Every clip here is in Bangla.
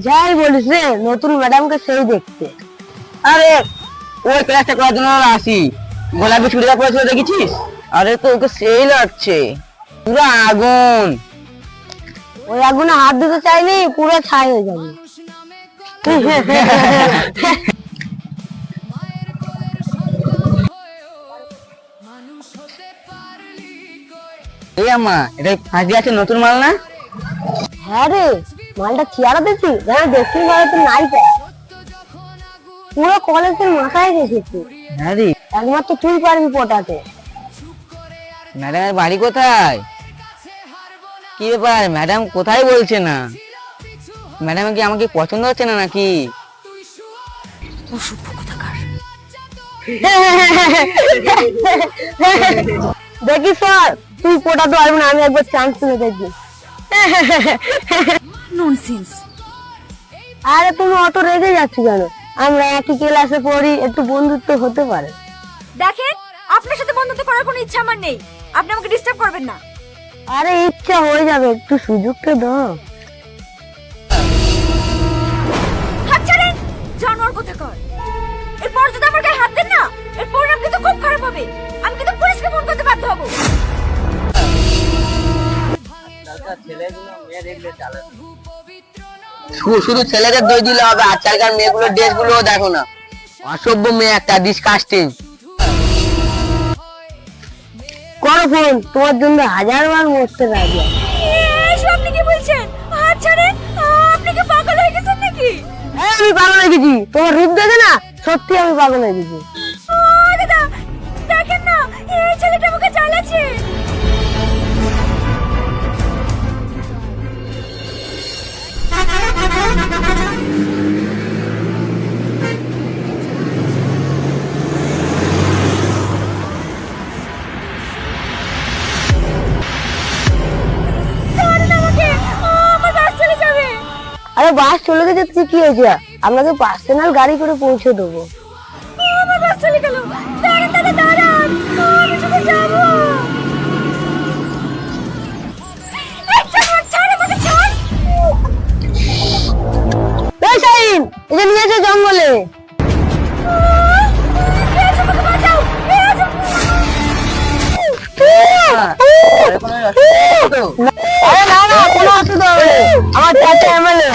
যাই বলিস রে, নতুন ম্যাডামকে সেই দেখতে। আরে ওই ক্লাসটা করার জন্য আসি, গোলাপি চুড়িদার পরেছিল দেখেছিস? আরে তো ওকে সেই লাগছে, পুরো আগুন। ওই আগুনে হাত দিতে চাইনি, পুরো ছাই হয়ে যাবে। এই আম্মা, এটা ফাঁসি আছে নতুন মাল না? হ্যাঁ রে, মালটা চেয়ারা দেখছি, দক্ষিণ ভারতের নায়িকা, পুরো কলেজের মাথায় রেখেছি। হ্যাঁ রে, একমাত্র তুই পারবি পটাতে। ম্যাডামের বাড়ি কোথায়? কি ব্যাপার, ম্যাডাম কোথায় বলছে না? ম্যাডাম কি আমাকে পছন্দ হচ্ছে না নাকি? দেখি স্যার, তুই পটাতে পারবি না, আমি একবার চান্স তুলে দেখবি। ননসেন্স। আরে তুমি অত রেগে যাচ্ছ কেন? আমরা একই ক্লাসে পড়ি, একটু বন্ধুত্ব হতে পারে। দেখেন, আপনার সাথে বন্ধুত্ব করার কোনো ইচ্ছা আমার নেই। আপনি আমাকে ডিস্টার্ব করবেন না। আরে ইচ্ছা হয়ে যাবে, একটু সুযোগটা দাও। হাত ছাড়েন, জানোয়ার কোথাকার। এরপর যদি আমার গায়ে হাত দেন না, এর পরিণাম কিন্তু খুব খারাপ হবে। আমি কিন্তু পুলিশকে ফোন করতে বাধ্য হব। শুধু ছেলেদের দই দিলে হবে, আজকালকার মেয়েগুলোর ড্রেস গুলো দেখো না, অসভ্য মেয়ে একটা, ডিসকাস্টিং। করো ফোন, তোমার জন্য 1000বার মরতে রাজি। এসব আপনি কি বলছেন? হাত ছাড়েন, আপনি কি পাগল হয়ে গেছেন নাকি? হ্যাঁ, আমি পাগল হয়ে গেছি, তোমার রূপ দেখে না, সত্যি আমি পাগল হয়ে গেছি। ও দাদা, দেখেন না, এই ছেলেটা আমাকে জ্বালাচ্ছে। ছাড়েন আমাকে, আমার বাস চলে যাবে। আরে বাস চলে গেছে, তুই কি হয়েছে? আপনাকে পার্সোনাল গাড়ি করে পৌঁছে দেবো। আমার বাস চলে গেল। দাঁড়ান দাদা, দাঁড়ান, আমি চলে যাবো। এই ছাড়, ছাড় আমাকে, ছাড়। এই শাহিন, এটা নিয়ে এসে জঙ্গলে। আরে না না, কোনো অসুবিধা হবে না, আমার চাচা এমএলএ।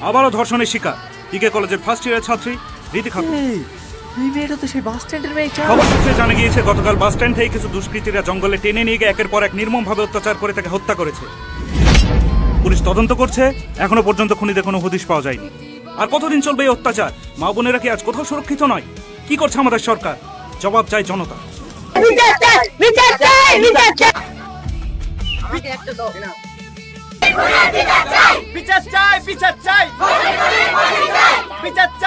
আবারও ধর্ষণের শিকার পিকে কলেজের ফার্স্ট ইয়ারের ছাত্রী রীতি খাতুন। এই মেয়েটা তো সেই বাস স্ট্যান্ডের মেয়েটা। খবর সূত্রে জানা গিয়েছে গতকাল বাস স্ট্যান্ড থেকে কিছু দুষ্কৃতীরা জঙ্গলে টেনে নিয়ে গিয়ে একের পর এক নির্মমভাবে অত্যাচার করে তাকে হত্যা করেছে। পুলিশ তদন্ত করছে, এখনো পর্যন্ত খুনিদের কোনো হদিশ পাওয়া যায়নি। আর কতদিন চলবে এই অত্যাচার? মা বোনেরা কি আজ কোথাও সুরক্ষিত নয়? কি করছে আমাদের সরকার? জবাব চাই জনতা। বিচার চাই, বিচার চাই, বিচার চাই। বিচার চাই, বিচার চাই, বিচার চাই।